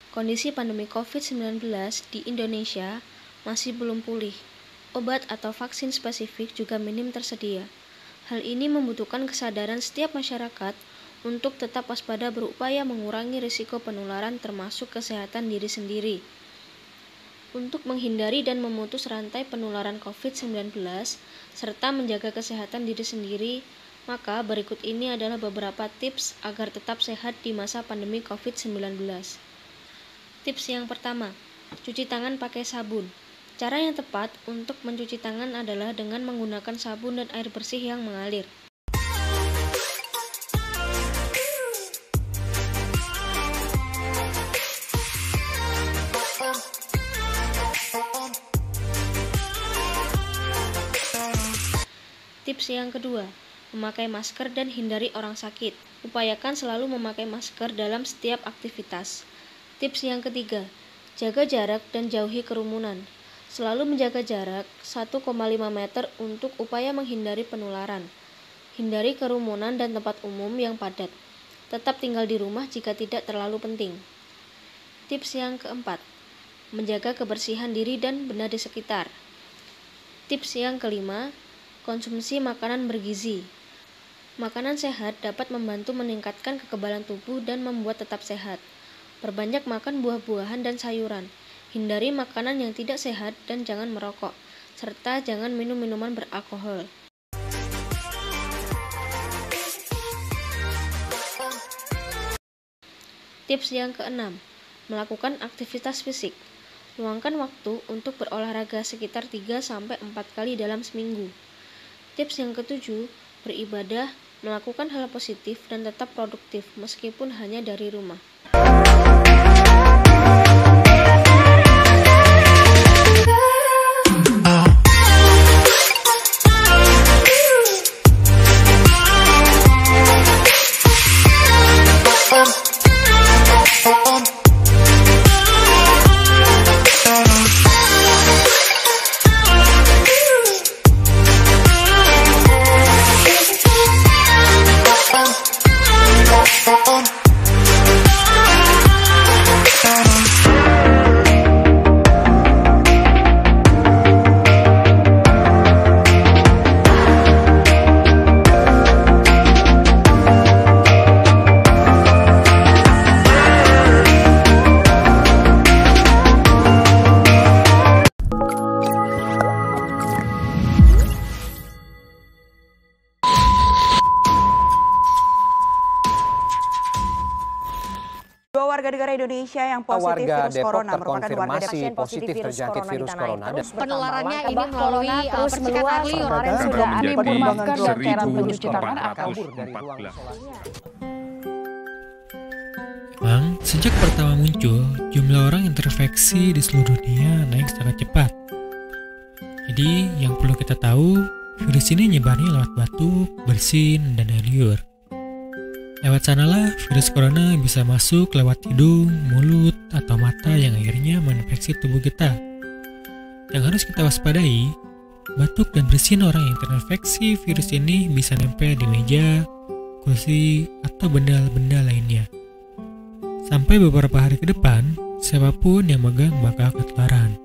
kondisi pandemi COVID-19 di Indonesia masih belum pulih. Obat atau vaksin spesifik juga minim tersedia. Hal ini membutuhkan kesadaran setiap masyarakat untuk tetap waspada berupaya mengurangi risiko penularan termasuk kesehatan diri sendiri. Untuk menghindari dan memutus rantai penularan COVID-19 serta menjaga kesehatan diri sendiri, maka berikut ini adalah beberapa tips agar tetap sehat di masa pandemi COVID-19. Tips yang pertama, cuci tangan pakai sabun. Cara yang tepat untuk mencuci tangan adalah dengan menggunakan sabun dan air bersih yang mengalir. Tips yang kedua, memakai masker dan hindari orang sakit. Upayakan selalu memakai masker dalam setiap aktivitas. Tips yang ketiga, jaga jarak dan jauhi kerumunan. Selalu menjaga jarak 1,5 meter untuk upaya menghindari penularan. Hindari kerumunan dan tempat umum yang padat. Tetap tinggal di rumah jika tidak terlalu penting. Tips yang keempat, menjaga kebersihan diri dan benda di sekitar. Tips yang kelima, konsumsi makanan bergizi. Makanan sehat dapat membantu meningkatkan kekebalan tubuh dan membuat tetap sehat. Perbanyak makan buah-buahan dan sayuran. Hindari makanan yang tidak sehat dan jangan merokok, serta jangan minum minuman beralkohol. Tips yang keenam, melakukan aktivitas fisik. Luangkan waktu untuk berolahraga sekitar 3-4 kali dalam seminggu. Tips yang ketujuh, beribadah, melakukan hal positif dan tetap produktif meskipun hanya dari rumah. Dua warga negara Indonesia yang positif virus corona merupakan warga pasien positif terjangkit virus corona. Penularannya ini melalui percikan air liur. Kemarin sudah ada pengembangan dan cairan pencuci tangan kabur dari ruang isolasi. Memang, sejak pertama muncul, jumlah orang yang terinfeksi di seluruh dunia naik sangat cepat. Jadi, yang perlu kita tahu, virus ini nyebarnya lewat batuk, bersin, dan air liur. Lewat sanalah virus corona bisa masuk lewat hidung, mulut, atau mata yang akhirnya menginfeksi tubuh kita. Yang harus kita waspadai, batuk dan bersin orang yang terinfeksi virus ini bisa nempel di meja, kursi, atau benda-benda lainnya. Sampai beberapa hari ke depan, siapapun yang megang bakal ketularan.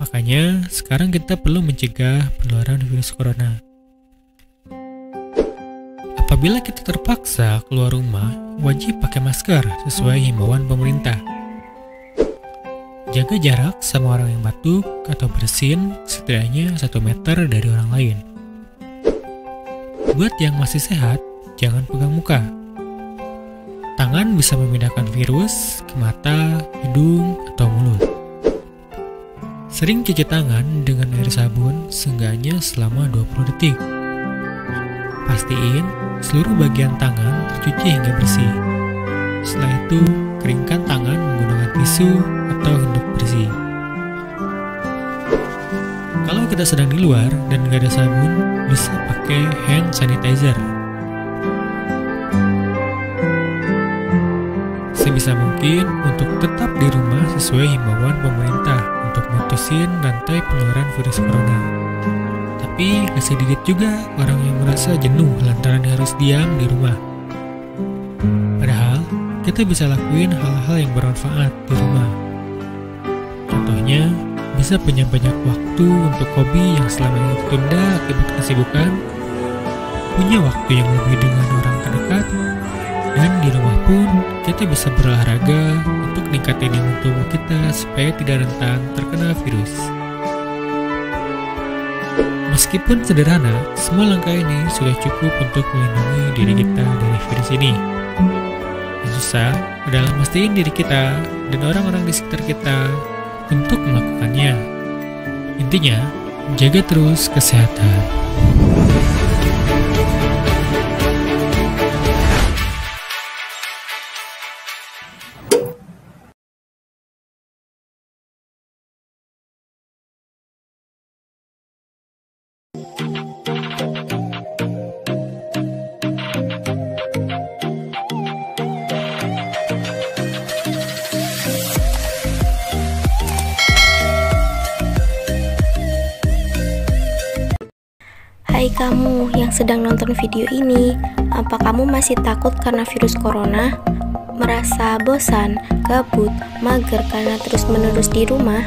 Makanya, sekarang kita perlu mencegah penularan virus corona. Apabila kita terpaksa keluar rumah, wajib pakai masker sesuai himbauan pemerintah. Jaga jarak sama orang yang batuk atau bersin setidaknya 1 meter dari orang lain. Buat yang masih sehat, jangan pegang muka. Tangan bisa memindahkan virus ke mata, hidung, atau mulut. Sering cuci tangan dengan air sabun seenggaknya selama 20 detik. Pastiin seluruh bagian tangan tercuci hingga bersih. Setelah itu, keringkan tangan menggunakan tisu atau handuk bersih. Kalau kita sedang di luar dan nggak ada sabun, bisa pakai hand sanitizer. Sebisa mungkin untuk tetap di rumah sesuai himbauan pemerintah untuk mutusin rantai penularan virus corona. Tapi gak sedikit juga orang yang merasa jenuh lantaran harus diam di rumah. Padahal, kita bisa lakuin hal-hal yang bermanfaat di rumah. Contohnya, bisa punya banyak waktu untuk hobi yang selama ini tertunda akibat kesibukan, punya waktu yang lebih dengan orang terdekat, dan di rumah pun kita bisa berolahraga untuk ningkatin imun tubuh kita supaya tidak rentan terkena virus. Meskipun sederhana, semua langkah ini sudah cukup untuk melindungi diri kita dari virus ini. Yang susah adalah mastiin diri kita dan orang-orang di sekitar kita untuk melakukannya. Intinya, jaga terus kesehatan. Hai kamu yang sedang nonton video ini, apa kamu masih takut karena virus corona? Merasa bosan, gabut, mager karena terus-menerus di rumah?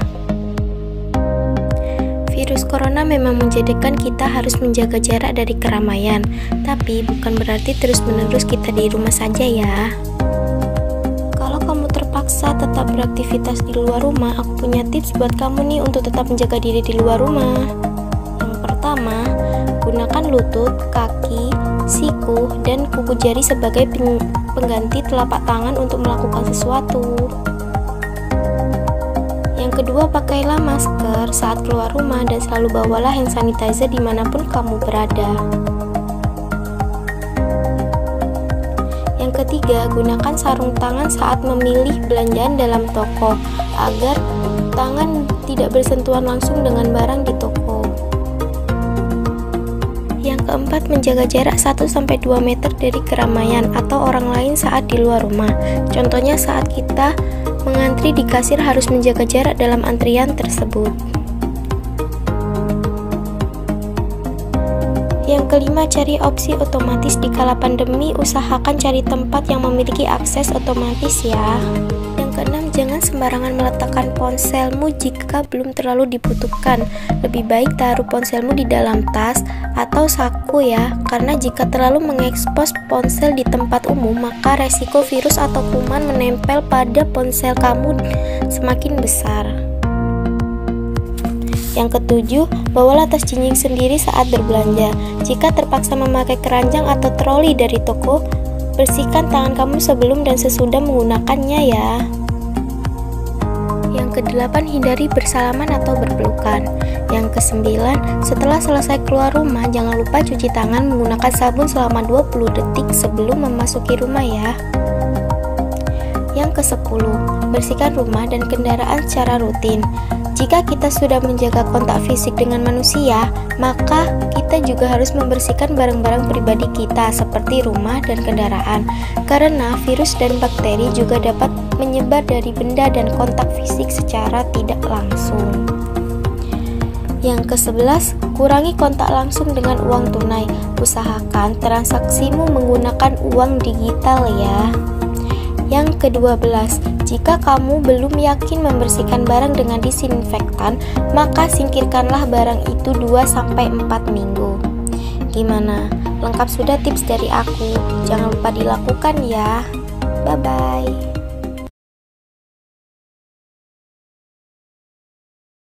Virus corona memang menjadikan kita harus menjaga jarak dari keramaian, tapi bukan berarti terus-menerus kita di rumah saja ya. Kalau kamu terpaksa tetap beraktivitas di luar rumah, aku punya tips buat kamu nih untuk tetap menjaga diri di luar rumah. Yang pertama, gunakan lutut, kaki, siku, dan kuku jari sebagai pengganti telapak tangan untuk melakukan sesuatu. Yang kedua, pakailah masker saat keluar rumah dan selalu bawalah hand sanitizer dimanapun kamu berada. Yang ketiga, gunakan sarung tangan saat memilih belanjaan dalam toko agar tangan tidak bersentuhan langsung dengan barang di toko. Yang keempat, menjaga jarak 1-2 meter dari keramaian atau orang lain saat di luar rumah. Contohnya saat kita mengantri di kasir harus menjaga jarak dalam antrian tersebut. Yang kelima, cari opsi otomatis di kala pandemi. Usahakan cari tempat yang memiliki akses otomatis ya. Yang keenam, jangan sembarangan meletakkan ponselmu jika belum terlalu dibutuhkan. Lebih baik taruh ponselmu di dalam tas atau saku ya, karena jika terlalu mengekspos ponsel di tempat umum, maka resiko virus atau kuman menempel pada ponsel kamu semakin besar. Yang ketujuh, bawalah tas jinjing sendiri saat berbelanja. Jika terpaksa memakai keranjang atau troli dari toko, bersihkan tangan kamu sebelum dan sesudah menggunakannya ya. Yang kedelapan, hindari bersalaman atau berpelukan. Yang kesembilan, setelah selesai keluar rumah, jangan lupa cuci tangan menggunakan sabun selama 20 detik sebelum memasuki rumah ya. Yang kesepuluh, bersihkan rumah dan kendaraan secara rutin. Jika kita sudah menjaga kontak fisik dengan manusia, maka kita juga harus membersihkan barang-barang pribadi kita seperti rumah dan kendaraan, karena virus dan bakteri juga dapat menyebar dari benda dan kontak fisik secara tidak langsung. Yang ke-11, kurangi kontak langsung dengan uang tunai. Usahakan transaksimu menggunakan uang digital ya. Yang ke-12, jika kamu belum yakin membersihkan barang dengan disinfektan, maka singkirkanlah barang itu 2-4 minggu. Gimana? Lengkap sudah tips dari aku? Jangan lupa dilakukan ya. Bye-bye.